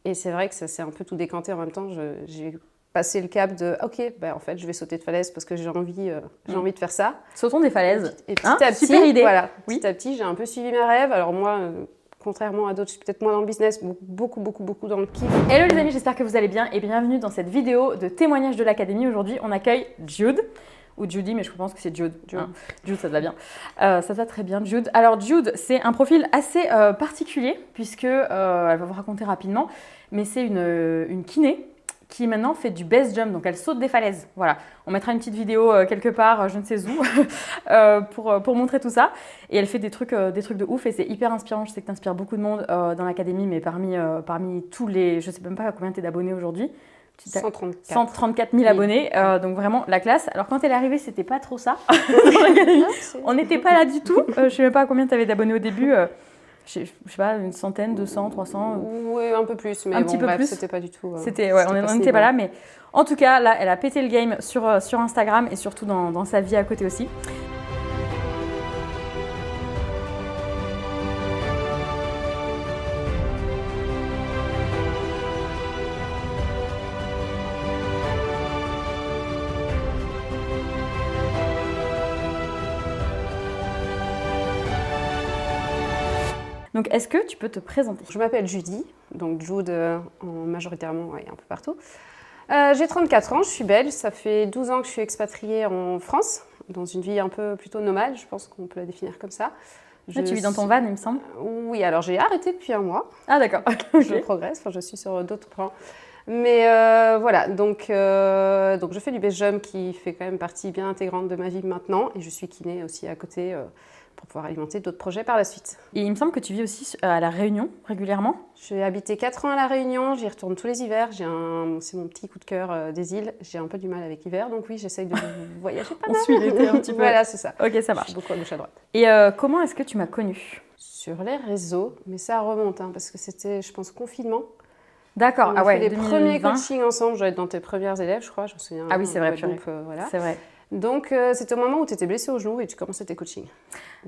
Et c'est vrai que ça s'est un peu tout décanté en même temps. J'ai passé le cap de ok, en fait, je vais sauter de falaise parce que j'ai envie de faire ça. Sautons des falaises. Et petit à petit, super idée. Voilà, petit à petit, j'ai un peu suivi mes rêves. Alors moi, contrairement à d'autres, je suis peut-être moins dans le business, beaucoup dans le kiff. Hello les amis, j'espère que vous allez bien et bienvenue dans cette vidéo de témoignage de l'académie. Aujourd'hui, on accueille Jude. Ou Judy, mais je pense que c'est Jude. Jude, ça te va bien. Ça te va très bien, Jude. Alors, Jude, c'est un profil assez particulier, puisque elle va vous raconter rapidement, mais c'est une kiné qui maintenant fait du base jump, donc elle saute des falaises. Voilà, on mettra une petite vidéo quelque part, je ne sais où, pour montrer tout ça. Et elle fait des trucs de ouf et c'est hyper inspirant. Je sais que tu inspires beaucoup de monde dans l'académie, mais parmi tous les... Je ne sais même pas combien tu es d'abonnés aujourd'hui. 134 000 abonnés, donc vraiment la classe. Alors quand elle est arrivée, c'était pas trop ça dans l'académie. On n'était pas là du tout. Je sais même pas combien tu avais d'abonnés au début. Je sais pas, une centaine, 200, 300. Oui, un peu plus, mais petit peu plus. C'était pas du tout. C'était, ouais, on n'était pas là, mais en tout cas, là, elle a pété le game sur Instagram et surtout dans sa vie à côté aussi. Donc, est-ce que tu peux te présenter? Je m'appelle Judy, donc Jude majoritairement et un peu partout. J'ai 34 ans, je suis belge, ça fait 12 ans que je suis expatriée en France, dans une vie un peu plutôt nomade, je pense qu'on peut la définir comme ça. Tu vis dans ton van, il me semble? Oui, alors j'ai arrêté depuis un mois. Ah d'accord, Je progresse, je suis sur d'autres plans. Mais voilà, donc je fais du base jump qui fait quand même partie bien intégrante de ma vie maintenant, et je suis kiné aussi à côté pour pouvoir alimenter d'autres projets par la suite. Et il me semble que tu vis aussi à La Réunion régulièrement. J'ai habité 4 ans à La Réunion, j'y retourne tous les hivers. C'est mon petit coup de cœur des îles. J'ai un peu du mal avec l'hiver, donc oui, j'essaye de voyager pas mal. On suit l'été un petit peu. Voilà, c'est ça. Ok, ça marche. Beaucoup à gauche à droite. Et comment est-ce que tu m'as connue? Sur les réseaux, mais ça remonte, parce que c'était, je pense, confinement. D'accord, on a fait les 2020. premiers coachings ensemble, je dois être dans tes premières élèves, je crois, je me souviens. Ah oui, c'est vrai, voilà. C'est vrai. Donc, c'était au moment où tu étais blessée au genou et tu commençais tes coachings.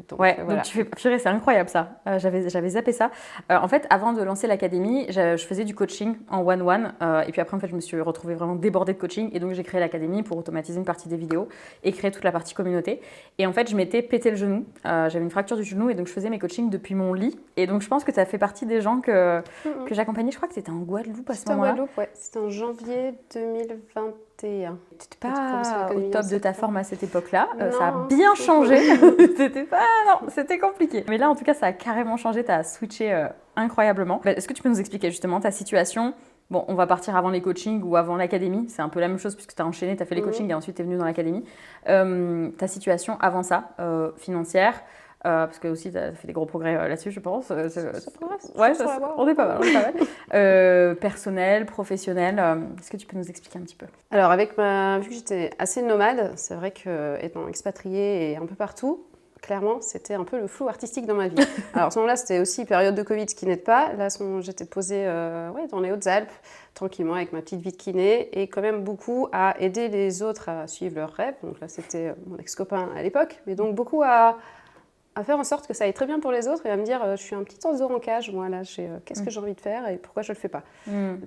Donc, voilà. Donc tu fais... Purée, c'est incroyable ça. J'avais zappé ça. En fait, avant de lancer l'académie, je faisais du coaching en one-one. Et puis après, en fait, je me suis retrouvée vraiment débordée de coaching. Et donc, j'ai créé l'académie pour automatiser une partie des vidéos et créer toute la partie communauté. Et en fait, je m'étais pété le genou. J'avais une fracture du genou et donc je faisais mes coachings depuis mon lit. Et donc, je pense que ça fait partie des gens que j'accompagnais. Je crois que c'était en Guadeloupe à ce moment-là. C'était en Guadeloupe, ouais. C'était en janvier 2021. Tu n'étais pas au top de ta forme à cette époque-là. Non, ça a bien changé. C'était compliqué. Mais là, en tout cas, ça a carrément changé. Tu as switché incroyablement. Est-ce que tu peux nous expliquer justement ta situation? Bon, on va partir avant les coachings ou avant l'académie. C'est un peu la même chose puisque tu as enchaîné, tu as fait les coachings et ensuite tu es venue dans l'académie. Ta situation avant ça, financière, parce que aussi tu as fait des gros progrès là-dessus, je pense. Ça progresse. Ouais, on est pas mal. Personnel, professionnel, est-ce que tu peux nous expliquer un petit peu? Alors, vu que j'étais assez nomade, c'est vrai qu'étant expatriée et un peu partout, clairement, c'était un peu le flou artistique dans ma vie. Alors, à ce moment-là, c'était aussi période de Covid, ce qui n'aide pas. Là, j'étais posée dans les Hautes-Alpes, tranquillement, avec ma petite vie de kiné, et quand même beaucoup à aider les autres à suivre leurs rêves. Donc là, c'était mon ex-copain à l'époque, mais donc beaucoup à faire en sorte que ça aille très bien pour les autres et à me dire je suis un petit oiseau en cage, moi là, qu'est-ce que j'ai envie de faire et pourquoi je le fais pas.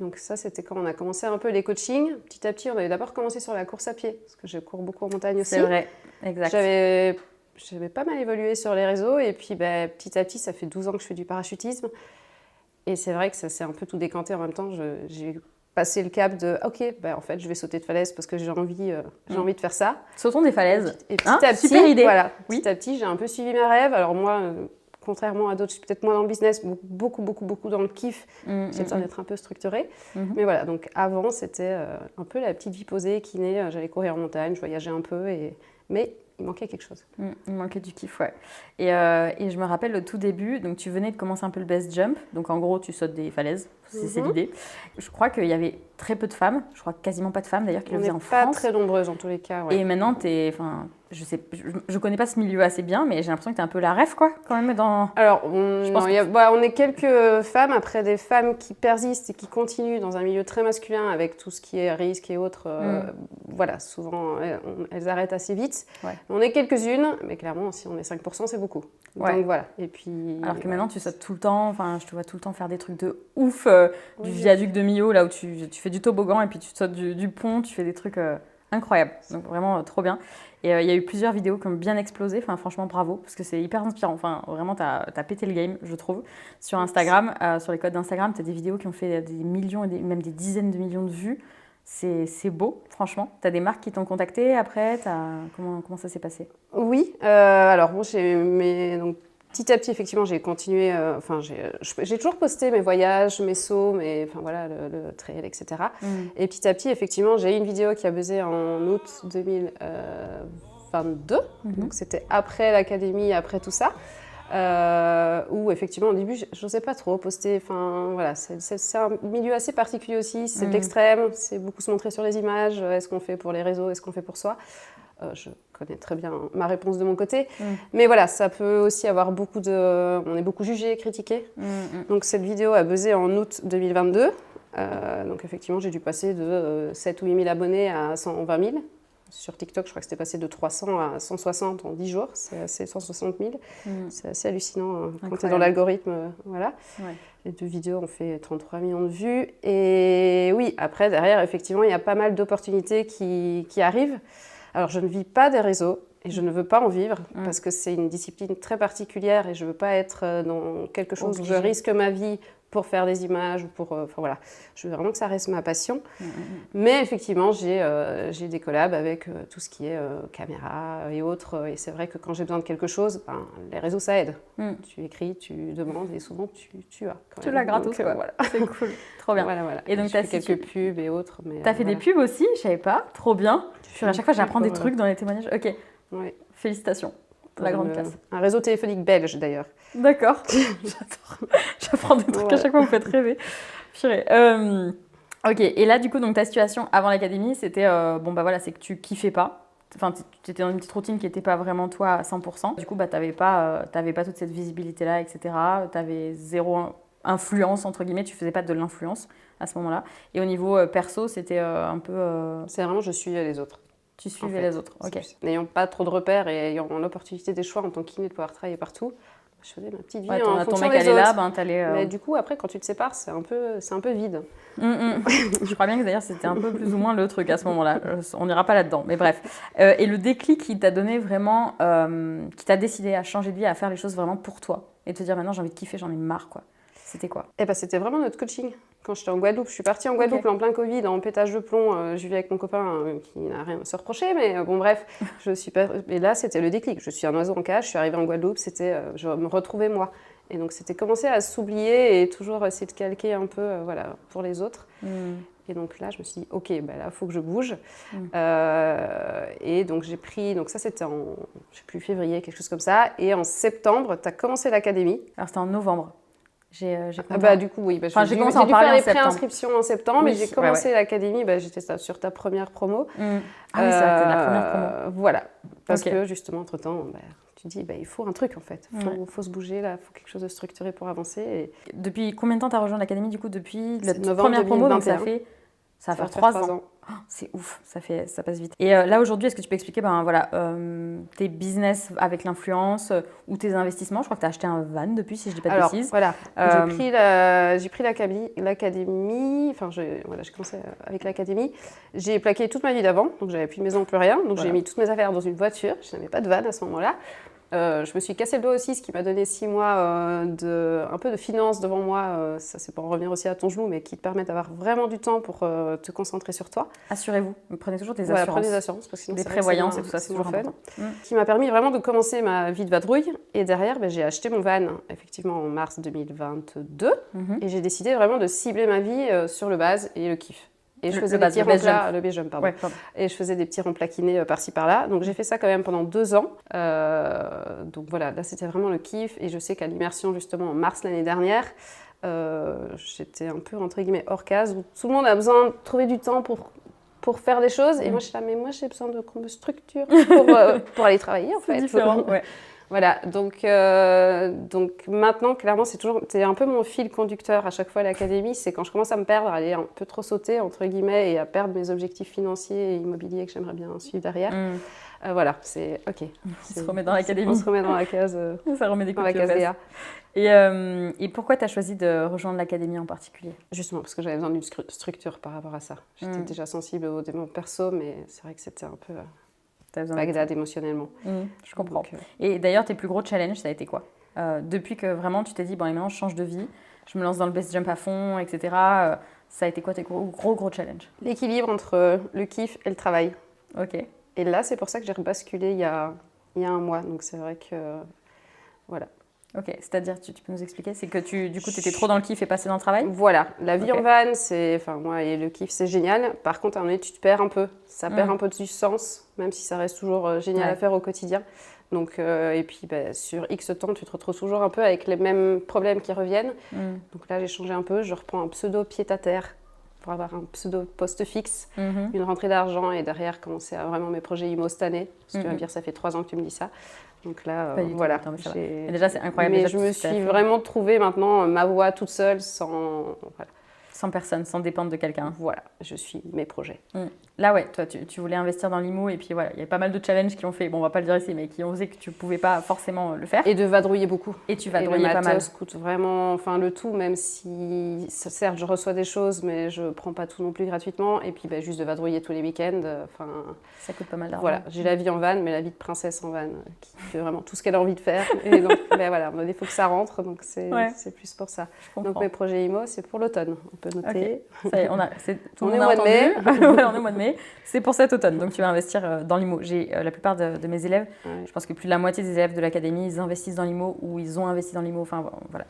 Donc ça, c'était quand on a commencé un peu les coachings. Petit à petit, on avait d'abord commencé sur la course à pied, parce que je cours beaucoup en montagne aussi. C'est vrai, exact. J'avais pas mal évolué sur les réseaux et puis petit à petit, ça fait 12 ans que je fais du parachutisme. Et c'est vrai que ça s'est un peu tout décanté en même temps. J'ai passé le cap de ok, en fait, je vais sauter de falaise parce que j'ai envie de faire ça. Sautons des falaises. Et petit à petit, super idée. Voilà, petit à petit, j'ai un peu suivi mes rêves. Alors moi, contrairement à d'autres, je suis peut-être moins dans le business, beaucoup dans le kiff. J'ai besoin d'être un peu structurée. Mais voilà, donc avant, c'était un peu la petite vie posée, kiné. J'allais courir en montagne, je voyageais un peu, mais il manquait quelque chose. Il manquait du kiff, ouais. Et je me rappelle le tout début, donc tu venais de commencer un peu le base jump, donc en gros tu sautes des falaises, c'est l'idée. Je crois qu'il y avait très peu de femmes, je crois quasiment pas de femmes d'ailleurs qui le faisaient en France. On n'est pas très nombreuses en tous les cas. Ouais. Et maintenant je connais pas ce milieu assez bien, mais j'ai l'impression que t'es un peu la ref, quoi, quand même dans... Alors, on est quelques femmes, après des femmes qui persistent et qui continuent dans un milieu très masculin avec tout ce qui est risque et autres. voilà, souvent, elles arrêtent assez vite. Ouais. On est quelques-unes, mais clairement, si on est 5%, c'est beaucoup. Ouais. Donc voilà. Et puis, Alors que maintenant, tu sautes tout le temps. Enfin, je te vois tout le temps faire des trucs de ouf. Du Oui. viaduc de Millau, là où tu fais du toboggan et puis tu sautes du pont. Tu fais des trucs incroyables. Donc vraiment trop bien. Et il y a eu plusieurs vidéos qui ont bien explosé. Enfin, franchement, bravo. Parce que c'est hyper inspirant. Enfin, vraiment, t'as pété le game, je trouve. Sur Instagram, sur les codes d'Instagram, t'as des vidéos qui ont fait des millions et même des dizaines de millions de vues. C'est beau, franchement. Tu as des marques qui t'ont contacté après comment ça s'est passé? Oui, alors bon, donc, petit à petit, effectivement, j'ai continué. J'ai toujours posté mes voyages, mes sauts, enfin voilà, le trail, etc. Et petit à petit, effectivement, j'ai eu une vidéo qui a buzzé en août 2022. Donc c'était après l'académie, après tout ça. Où effectivement au début je n'osais pas trop poster, enfin voilà, c'est un milieu assez particulier aussi, c'est de l'extrême, c'est beaucoup se montrer sur les images, est-ce qu'on fait pour les réseaux, est-ce qu'on fait pour soi, je connais très bien ma réponse de mon côté, mais voilà, ça peut aussi avoir on est beaucoup jugé, critiqué, donc cette vidéo a buzzé en août 2022, donc effectivement j'ai dû passer de 7 ou 8 000 abonnés à 120 000. Sur TikTok, je crois que c'était passé de 300 à 160 en 10 jours, c'est assez 160 000. C'est assez hallucinant quand tu es dans l'algorithme. Voilà. Ouais. Les 2 vidéos ont fait 33 millions de vues. Et oui, après, derrière, effectivement, il y a pas mal d'opportunités qui arrivent. Alors, je ne vis pas des réseaux et je ne veux pas en vivre parce que c'est une discipline très particulière et je ne veux pas être dans quelque chose où je risque ma vie pour faire des images, enfin voilà, je veux vraiment que ça reste ma passion. Mais effectivement, j'ai des collabs avec tout ce qui est caméra et autres. Et c'est vrai que quand j'ai besoin de quelque chose, les réseaux, ça aide. Tu écris, tu demandes et souvent, tu as. Tu l'as gratos, quoi. Voilà. C'est cool, trop bien. Voilà. Et donc, tu as fait quelques pubs et autres. Tu as fait des pubs aussi, je ne savais pas, trop bien. À chaque fois, j'apprends des trucs dans les témoignages. Ok, félicitations. La grande classe. Un réseau téléphonique belge d'ailleurs. D'accord, j'adore. J'apprends des trucs à chaque fois, vous faites rêver. Ok, et là du coup, donc ta situation avant l'académie, c'était c'est que tu kiffais pas. Enfin, tu étais dans une petite routine qui n'était pas vraiment toi à 100%. Du coup, t'avais pas toute cette visibilité-là, etc. T'avais zéro influence, entre guillemets, tu faisais pas de l'influence à ce moment-là. Et au niveau perso, c'était un peu... C'est vraiment, je suivais les autres. Tu suivais les autres, ok. N'ayant pas trop de repères et ayant l'opportunité des choix en tant kiné de pouvoir travailler partout, je faisais ma petite vie en fonction des autres. Mais du coup, après, quand tu te sépares, c'est un peu vide. Je crois bien que d'ailleurs, c'était un peu plus ou moins le truc à ce moment-là. On n'ira pas là-dedans, mais bref. Et le déclic qui t'a donné vraiment, qui t'a décidé à changer de vie, à faire les choses vraiment pour toi et te dire maintenant, j'ai envie de kiffer, j'en ai marre, quoi. C'était quoi? C'était vraiment notre coaching. Quand j'étais en Guadeloupe, je suis partie en Guadeloupe en plein Covid, en pétage de plomb. Je vivais avec mon copain qui n'a rien à se reprocher, mais bon, bref. Et là, c'était le déclic. Je suis un oiseau en cage, je suis arrivée en Guadeloupe, je me retrouvais moi. Et donc, c'était commencer à s'oublier et toujours essayer de calquer un peu pour les autres. Et donc là, je me suis dit, ok, là, il faut que je bouge. Et donc, j'ai pris, donc ça, c'était en, je sais plus, février, quelque chose comme ça. Et en septembre, tu as commencé l'académie. Alors, c'était en novembre. Du coup, oui. J'ai commencé à en parler en septembre. J'ai dû faire les préinscriptions en septembre, mais j'ai commencé l'académie, j'étais sur ta première promo. Ah oui, ça, c'était la première promo. Voilà. Parce que justement, entre-temps, tu te dis, il faut un truc en fait. Faut se bouger, là, il faut quelque chose de structuré pour avancer. Et... Depuis combien de temps tu as rejoint l'académie, du coup? Depuis la première promo, donc ça va faire 3 ans. Oh, c'est ouf, ça passe vite. Et là, aujourd'hui, est-ce que tu peux expliquer tes business avec l'influence ou tes investissements? Je crois que tu as acheté un van depuis, si je ne dis pas de bêtises. Voilà, j'ai pris l'académie, enfin, j'ai commencé avec l'académie. J'ai plaqué toute ma vie d'avant, donc j'avais plus de maison, plus rien. Donc j'ai mis toutes mes affaires dans une voiture, je n'avais pas de van à ce moment-là. Je me suis cassé le dos aussi, ce qui m'a donné 6 mois un peu de finances devant moi. Ça, c'est pour en revenir aussi à ton genou, mais qui te permet d'avoir vraiment du temps pour te concentrer sur toi. Assurez-vous, prenez toujours des assurances. Prenez des assurances, parce que sinon, des prévoyances et tout ça, c'est toujours fun. Qui m'a permis vraiment de commencer ma vie de vadrouille. Et derrière, j'ai acheté mon van, effectivement, en mars 2022. Et j'ai décidé vraiment de cibler ma vie sur le base et le kiff. Et je faisais des petits remplats, le base jump, pardon. Ouais, pardon. Et je faisais des petits remplats kinés par-ci par-là. Donc j'ai fait ça quand même pendant 2 ans. Donc voilà, là c'était vraiment le kiff. Et je sais qu'à l'immersion justement en mars l'année dernière, j'étais un peu entre guillemets hors case où tout le monde a besoin de trouver du temps pour faire des choses. Et moi je suis là, mais moi j'ai besoin qu'on me structure pour aller travailler en fait. C'est différent, ouais. Voilà, donc maintenant, clairement, c'est un peu mon fil conducteur à chaque fois à l'académie, c'est quand je commence à me perdre, à aller un peu trop sauter, entre guillemets, et à perdre mes objectifs financiers et immobiliers que j'aimerais bien suivre derrière. Voilà, c'est OK. On se remet dans l'académie. On se remet dans la case, ça remet des coups de case DA. Et pourquoi tu as choisi de rejoindre l'académie en particulier? Justement, parce que j'avais besoin d'une structure par rapport à ça. J'étais déjà sensible au développement perso, mais c'est vrai que c'était un peu Bagdad émotionnellement. Je comprends. Donc, et d'ailleurs, tes plus gros challenges, ça a été quoi? Depuis que vraiment tu t'es dit, bon, et maintenant je change de vie, je me lance dans le base jump à fond, etc. Ça a été quoi tes gros challenges? L'équilibre entre le kiff et le travail. Ok. Et là, c'est pour ça que j'ai rebasculé il y a un mois. Donc c'est vrai que, voilà. Ok, c'est-à-dire, tu peux nous expliquer? C'est que du coup, tu étais trop dans le kiff et passé dans le travail? Voilà, la vie en van, moi, et le kiff, c'est génial. Par contre, à un moment donné, tu te perds un peu. Ça perd un peu du sens, même si ça reste toujours génial à faire au quotidien. Donc, et puis, sur X temps, tu te retrouves toujours un peu avec les mêmes problèmes qui reviennent. Donc là, j'ai changé un peu. Je reprends un pseudo pied-à-terre pour avoir un pseudo poste fixe, une rentrée d'argent et derrière commencer à vraiment mes projets IMO cette année. Parce que tu vas me dire, ça fait 3 ans que tu me dis ça. Donc là, voilà. Attends, mais déjà, c'est incroyable. Mais je me suis vraiment trouvée maintenant ma voie toute seule, sans personne, sans dépendre de quelqu'un. Voilà, je suis mes projets. Là, ouais, toi, tu voulais investir dans l'IMO et puis voilà, il y a pas mal de challenges qui ont fait, bon, on va pas le dire ici, mais qui ont fait que tu pouvais pas forcément le faire. Et de vadrouiller beaucoup. Et tu vadrouillais pas mal. Le matos coûte vraiment, le tout, même si, certes, je reçois des choses, mais je prends pas tout non plus gratuitement. Et puis, juste de vadrouiller tous les week-ends, ça coûte pas mal d'argent. Voilà, j'ai la vie en van, mais la vie de princesse en van, qui fait vraiment tout ce qu'elle a envie de faire. Et donc, voilà, il faut que ça rentre, donc c'est plus pour ça. Donc, mes projets IMO, c'est pour l'automne, on peut noter. Okay. Ça y est, tout le monde a entendu. Voilà, on est au mois de mai. C'est pour cet automne. Donc, tu vas investir dans l'IMO. J'ai la plupart de mes élèves, je pense que plus de la moitié des élèves de l'académie, ils investissent dans l'IMO ou ils ont investi dans l'IMO. Enfin, voilà,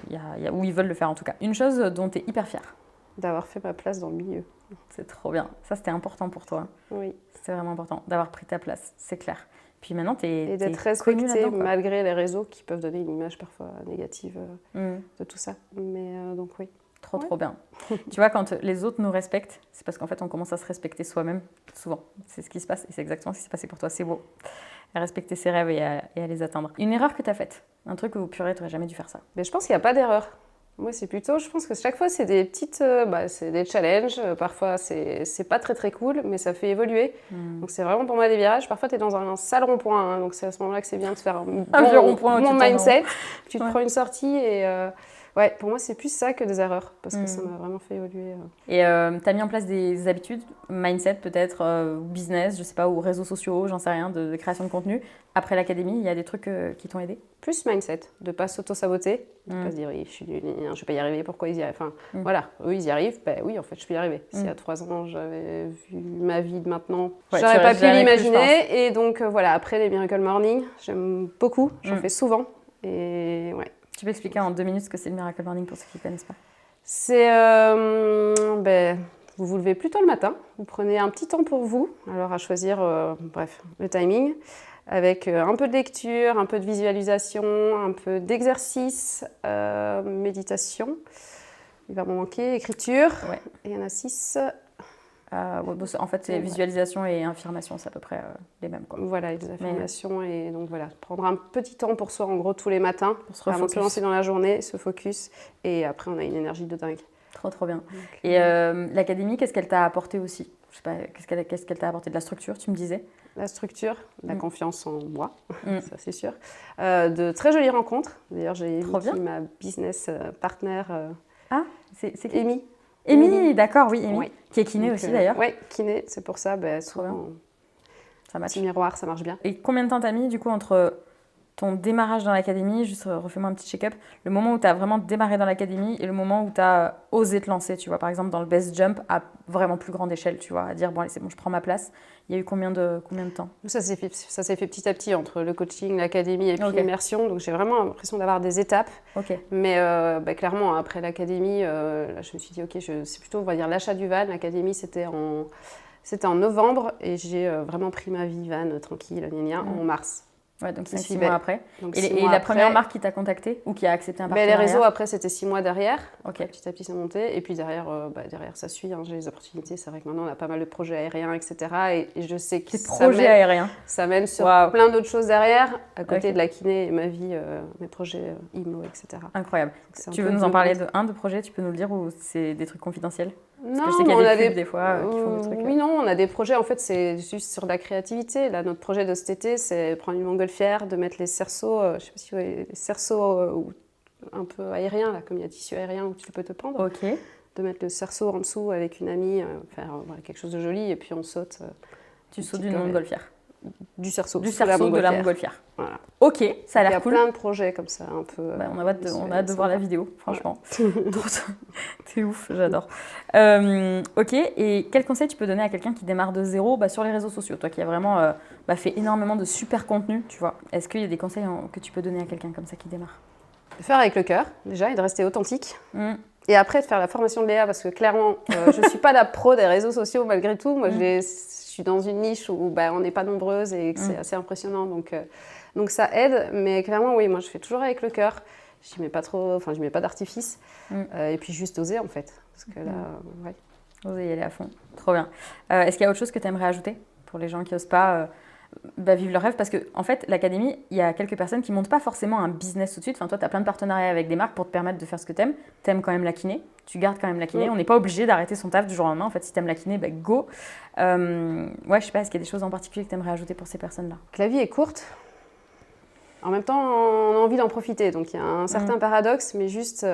ou ils veulent le faire en tout cas. Une chose dont tu es hyper fière. D'avoir fait ma place dans le milieu. C'est trop bien. Ça, c'était important pour toi. Oui. C'était vraiment important d'avoir pris ta place, c'est clair. Puis maintenant, tu es et d'être respectée malgré les réseaux qui peuvent donner une image parfois négative de tout ça. Mais donc oui. Trop bien. Tu vois, quand les autres nous respectent, c'est parce qu'en fait, on commence à se respecter soi-même, souvent. C'est ce qui se passe et c'est exactement ce qui s'est passé pour toi. C'est beau. À respecter ses rêves et à les atteindre. Une erreur que tu as faite, un truc où, purée, tu n'aurais jamais dû faire ça. Mais je pense qu'il n'y a pas d'erreur. Moi, c'est plutôt, je pense que chaque fois, c'est des petites, c'est des challenges. Parfois, c'est pas très cool, mais ça fait évoluer. Donc, c'est vraiment pour moi des virages. Parfois, tu es dans un sale rond-point. Donc, c'est à ce moment-là que c'est bien de faire un vieux rond-point. Mon mindset. Tu te prends une sortie et... ouais, pour moi, c'est plus ça que des erreurs, parce que ça m'a vraiment fait évoluer. Et tu as mis en place des habitudes, mindset peut-être, business, je sais pas, ou réseaux sociaux, j'en sais rien, de création de contenu. Après l'académie, il y a des trucs qui t'ont aidé? Plus mindset, de ne pas s'auto-saboter, de ne pas se dire je suis nulle, je ne vais pas y arriver, pourquoi ils y arrivent? Enfin, voilà, eux ils y arrivent, oui, en fait, je peux y arriver. Si à 3 ans, j'avais vu ma vie de maintenant, j'aurais pas pu l'imaginer. Et donc, voilà, après les Miracle Morning, j'aime beaucoup, j'en fais souvent. Et ouais. Tu peux expliquer en 2 minutes ce que c'est le Miracle Morning pour ceux qui ne connaissent pas? C'est, vous vous levez plus tôt le matin, vous prenez un petit temps pour vous, alors à choisir, le timing, avec un peu de lecture, un peu de visualisation, un peu d'exercice, méditation, il va m'en manquer, écriture, et il y en a 6. En fait, c'est visualisation et affirmation, c'est à peu près les mêmes. Quoi. Voilà, les affirmations. Et donc voilà, prendre un petit temps pour soi, en gros, tous les matins, pour se lancer dans la journée, se focus. Et après, on a une énergie de dingue. Trop bien. Donc, et l'académie, qu'est-ce qu'elle t'a apporté aussi? Je sais pas, qu'est-ce qu'elle t'a apporté? De la structure, tu me disais? La structure, la confiance en moi, ça c'est sûr. De très jolies rencontres. D'ailleurs, j'ai ma business partner, c'est qui? Amy. Amy, d'accord, oui, Amy. Qui est kiné aussi d'ailleurs. Oui, kiné, c'est pour ça, souvent, ça match. Petit miroir, ça marche bien. Et combien de temps t'as mis du coup entre ton démarrage dans l'académie, juste refais-moi un petit check-up, le moment où tu as vraiment démarré dans l'académie et le moment où tu as osé te lancer, tu vois, par exemple dans le base jump à vraiment plus grande échelle, tu vois, à dire bon allez c'est bon, je prends ma place. Il y a eu combien de temps? Ça s'est fait petit à petit entre le coaching, l'académie et puis l'immersion, donc j'ai vraiment l'impression d'avoir des étapes. Mais clairement après l'académie, là, je me suis dit ok, c'est plutôt on va dire l'achat du van. L'académie c'était en novembre et j'ai vraiment pris ma vie van tranquille en mars. Ouais, donc qui 6 suivaient. mois après. Donc, Et, 6 et mois la après, première marque qui t'a contacté ou qui a accepté un les partenariat? réseaux, après, c'était 6 mois derrière. Ok. Petit à petit, ça montait. Et puis derrière, derrière ça suit. J'ai les opportunités. C'est vrai que maintenant, on a pas mal de projets aériens, etc. Et je sais que Des projets aériens. ça mène sur Waouh. plein d'autres choses derrière, à côté Ok. de la kiné et ma vie, mes projets IMO, etc. Incroyable. C'est un Tu peu veux nous en de- parler de un de projets? Tu peux nous le dire ou c'est des trucs confidentiels? Parce que je sais Non, qu'il y mais a on a des pubs des fois qui font des trucs. Oui, non, on a des projets. En fait, c'est juste sur la créativité. Là, notre projet de cet été, c'est prendre une montgolfière, de mettre les cerceaux, je sais pas si vous voyez, les cerceaux un peu aériens, là, comme il y a tissu aérien où tu peux te pendre. Ok. De mettre le cerceau en dessous avec une amie, faire voilà, quelque chose de joli, et puis on saute Tu sautes petit d'une peu, montgolfière. du cerceau. Du sous la cerceau de la montgolfière. montgolfière. Voilà. Ok, ça a Il y l'air a cool. plein de projets comme ça, un peu. Bah, on a hâte de voir la vidéo, franchement. T'es ouf, j'adore. Ok, et quel conseil tu peux donner à quelqu'un qui démarre de zéro sur les réseaux sociaux? Toi qui as vraiment fait énormément de super contenu, tu vois. Est-ce qu'il y a des conseils que tu peux donner à quelqu'un comme ça qui démarre? De faire avec le cœur, déjà, et de rester authentique. Mm. Et après, de faire la formation de Léa, parce que clairement, je ne suis pas la pro des réseaux sociaux malgré tout. Moi, je suis dans une niche où on n'est pas nombreuses et que c'est assez impressionnant. Donc ça aide. Mais clairement, oui, moi, je fais toujours avec le cœur. Je mets pas trop, je mets pas d'artifice. Et puis juste oser, en fait. Parce que là, ouais. Oser y aller à fond. Trop bien. Est-ce qu'il y a autre chose que tu aimerais ajouter pour les gens qui n'osent pas vivre leur rêve? Parce que, en fait, l'académie, il y a quelques personnes qui ne montent pas forcément un business tout de suite. Enfin, toi, tu as plein de partenariats avec des marques pour te permettre de faire ce que tu aimes. Tu aimes quand même la kiné. Tu gardes quand même la kiné. On n'est pas obligé d'arrêter son taf du jour au lendemain. En fait, si tu aimes la kiné, go. Ouais, je sais pas, est-ce qu'il y a des choses en particulier que tu aimerais ajouter pour ces personnes-là? Que la vie est courte. En même temps, on a envie d'en profiter. Donc, il y a un certain paradoxe, mais juste...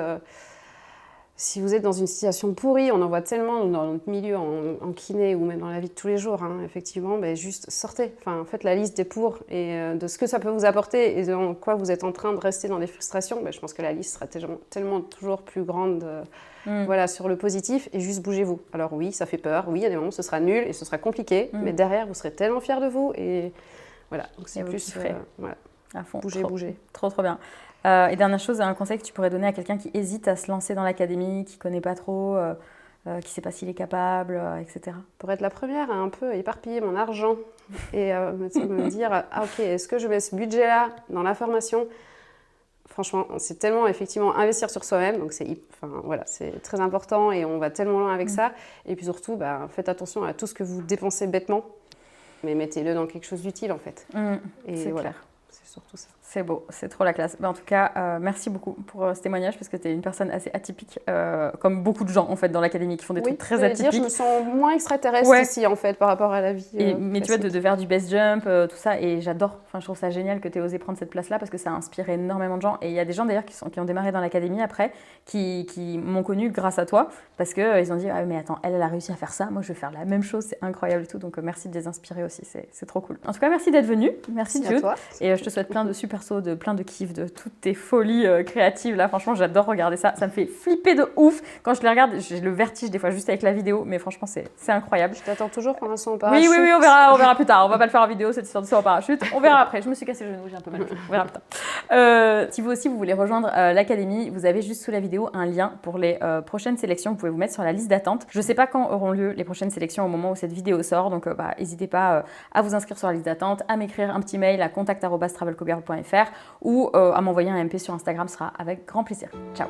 si vous êtes dans une situation pourrie, on en voit tellement dans notre milieu en kiné ou même dans la vie de tous les jours, effectivement, juste sortez. Enfin, faites la liste des pour et de ce que ça peut vous apporter et de quoi vous êtes en train de rester dans des frustrations. Je pense que la liste sera tellement toujours plus grande voilà, sur le positif et juste bougez-vous. Alors oui, ça fait peur, oui, il y a des moments où ce sera nul et ce sera compliqué, mais derrière, vous serez tellement fiers de vous et voilà. Donc c'est plus voilà. À fond. Bougez. Trop bien. Et dernière chose, un conseil que tu pourrais donner à quelqu'un qui hésite à se lancer dans l'académie, qui ne connaît pas trop, qui ne sait pas s'il est capable, etc. Pour être la première à un peu éparpiller mon argent et me dire « Ah ok, est-ce que je mets ce budget-là dans la formation ?» Franchement, c'est tellement effectivement investir sur soi-même, donc c'est très important et on va tellement loin avec ça. Et puis surtout, faites attention à tout ce que vous dépensez bêtement, mais mettez-le dans quelque chose d'utile en fait. C'est voilà. Clair. C'est surtout ça. C'est beau, c'est trop la classe. En tout cas, merci beaucoup pour ce témoignage parce que tu es une personne assez atypique, comme beaucoup de gens en fait dans l'académie qui font des trucs très atypiques. Je me sens moins extraterrestre ici en fait par rapport à la vie. Mais tu vois, de faire du base jump, tout ça, et j'adore. Enfin, je trouve ça génial que tu aies osé prendre cette place-là parce que ça a inspiré énormément de gens. Et il y a des gens d'ailleurs qui ont démarré dans l'académie après, qui m'ont connue grâce à toi parce qu'ils ont dit ah mais attends, elle a réussi à faire ça, moi je vais faire la même chose, c'est incroyable et tout. Donc merci de les inspirer aussi, c'est trop cool. En tout cas, merci d'être venue, merci Jude. Et je te souhaite plein de super sauts, de plein de kiff, de toutes tes folies créatives là. Franchement, j'adore regarder ça. Ça me fait flipper de ouf. Quand je les regarde, j'ai le vertige des fois juste avec la vidéo. Mais franchement, c'est incroyable. Je t'attends toujours pour un saut en parachute. Oui, on verra plus tard. On va pas le faire en vidéo, cette histoire de saut en parachute. On verra après. Je me suis cassé le genou, j'ai un peu mal. On verra plus tard. Si vous aussi, vous voulez rejoindre l'académie, vous avez juste sous la vidéo un lien pour les prochaines sélections. Vous pouvez vous mettre sur la liste d'attente. Je sais pas quand auront lieu les prochaines sélections au moment où cette vidéo sort. Donc, n'hésitez pas à vous inscrire sur la liste d'attente, à m'écrire un petit mail à contact@travelcogirl.fr ou à m'envoyer un MP sur Instagram, ce sera avec grand plaisir. Ciao.